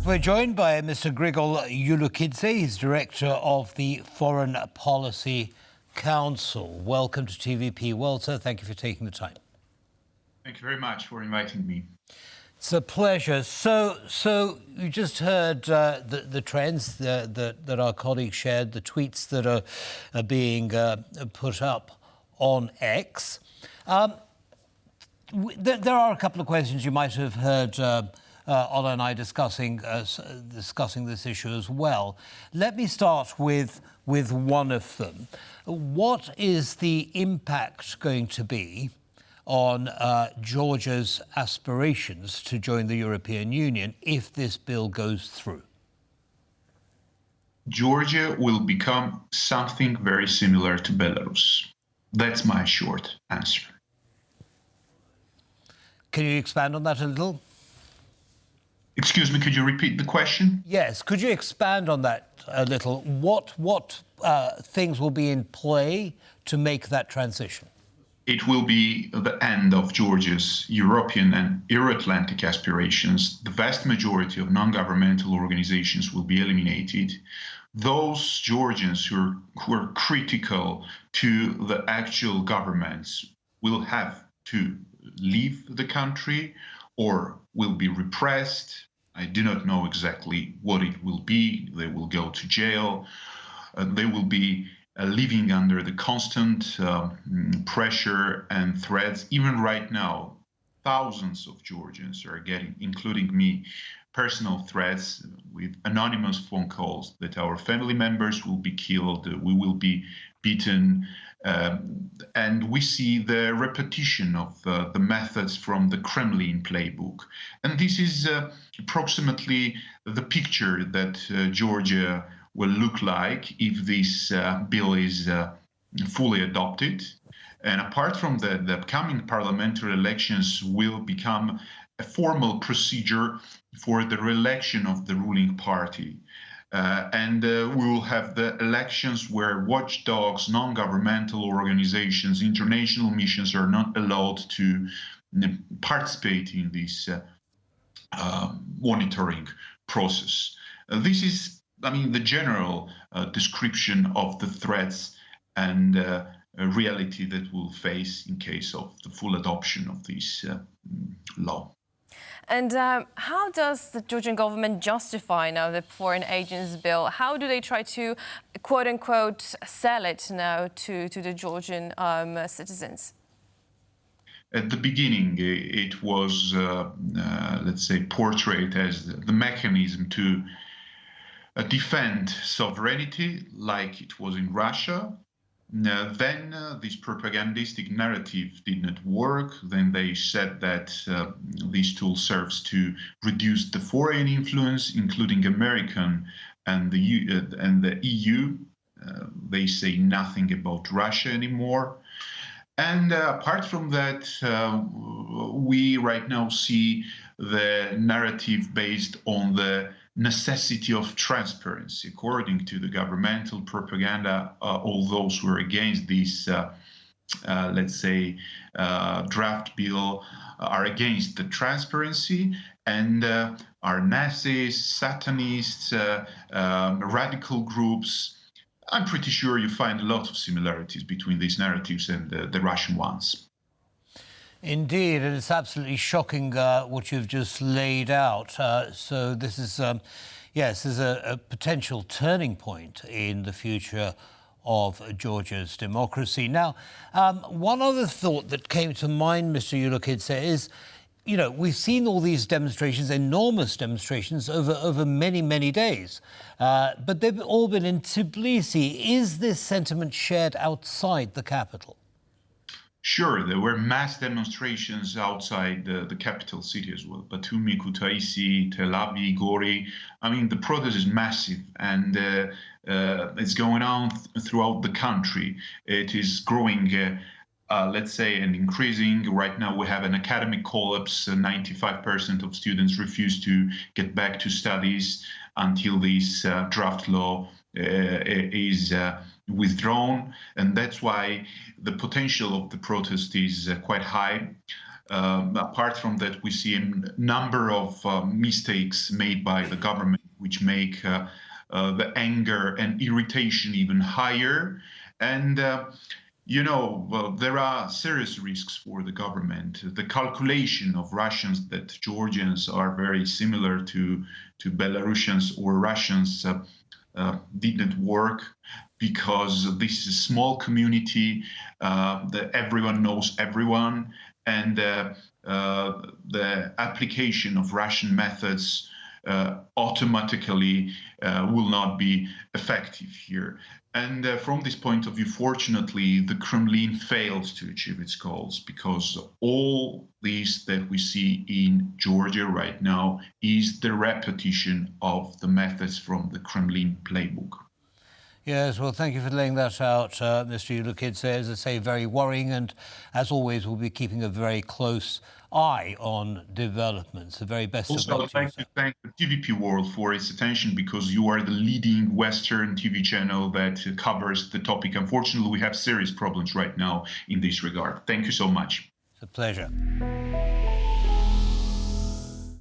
We're joined by Mr. Grigol Julukhidze. He's director of the Foreign Policy Council. Welcome to TVP World, sir. Thank you for taking the time. Thank you very much for inviting me. It's a pleasure. So you just heard the trends that our colleagues shared, the tweets that are being put up on X. There are a couple of questions you might have heard Ola and I discussing this issue as well. Let me start with one of them. What is the impact going to be on Georgia's aspirations to join the European Union if this bill goes through? Georgia will become something very similar to Belarus. That's my short answer. Can you expand on that a little? Excuse me, could you repeat the question? Yes, could you expand on that a little? What things will be in play to make that transition? It will be the end of Georgia's European and Euro-Atlantic aspirations. The vast majority of non-governmental organizations will be eliminated. Those Georgians who are critical to the actual governments will have to leave the country or will be repressed. I do not know exactly what it will be. They will go to jail. They will be living under the constant pressure and threats. Even right now, thousands of Georgians are getting, including me, personal threats with anonymous phone calls that our family members will be killed, we will be beaten, and we see the repetition of the methods from the Kremlin playbook. And this is approximately the picture that Georgia will look like if this bill is fully adopted. And apart from that, the upcoming parliamentary elections will become a formal procedure for the re-election of the ruling party. And we will have the elections where watchdogs, non-governmental organizations, international missions are not allowed to participate in this monitoring process. This is, the general description of the threats and reality that we'll face in case of the full adoption of this law. And how does the Georgian government justify now the foreign agents bill? How do they try to, quote unquote, sell it now to the Georgian citizens? At the beginning, it was, let's say, portrayed as the mechanism to defend sovereignty like it was in Russia. Then this propagandistic narrative did not work. Then they said that this tool serves to reduce the foreign influence, including American and the EU. They say nothing about Russia anymore. And apart from that, we right now see the narrative based on the necessity of transparency. According to the governmental propaganda, all those who are against this, let's say, draft bill are against the transparency and are Nazis, Satanists, radical groups. I'm pretty sure you find a lot of similarities between these narratives and the Russian ones. Indeed, and it's absolutely shocking what you've just laid out. So this is, yes, there's a potential turning point in the future of Georgia's democracy. Now, one other thought that came to mind, Mr. Julukhidze, is, we've seen all these demonstrations, enormous demonstrations over many, many days, but they've all been in Tbilisi. Is this sentiment shared outside the capital? Sure, there were mass demonstrations outside the capital city as well. Batumi, Kutaisi, Tel Aviv, Gori. The protest is massive and it's going on throughout the country. It is growing, let's say, and increasing. Right now we have an academic collapse. 95% of students refuse to get back to studies until this draft law is withdrawn, and that's why the potential of the protest is quite high. Apart from that, we see a number of mistakes made by the government, which make the anger and irritation even higher. And there are serious risks for the government. The calculation of Russians that Georgians are very similar to Belarusians or Russians didn't work, because this is a small community that everyone knows everyone, and the application of Russian methods automatically will not be effective here. And from this point of view, fortunately, the Kremlin failed to achieve its goals, because all this that we see in Georgia right now is the repetition of the methods from the Kremlin playbook. Yes, well, thank you for laying that out, Mr. Julukhidze. As I say, very worrying, and as always, we'll be keeping a very close eye on developments. The very best of luck. Also, I'd like to thank the TVP World for its attention, because you are the leading Western TV channel that covers the topic. Unfortunately, we have serious problems right now in this regard. Thank you so much. It's a pleasure.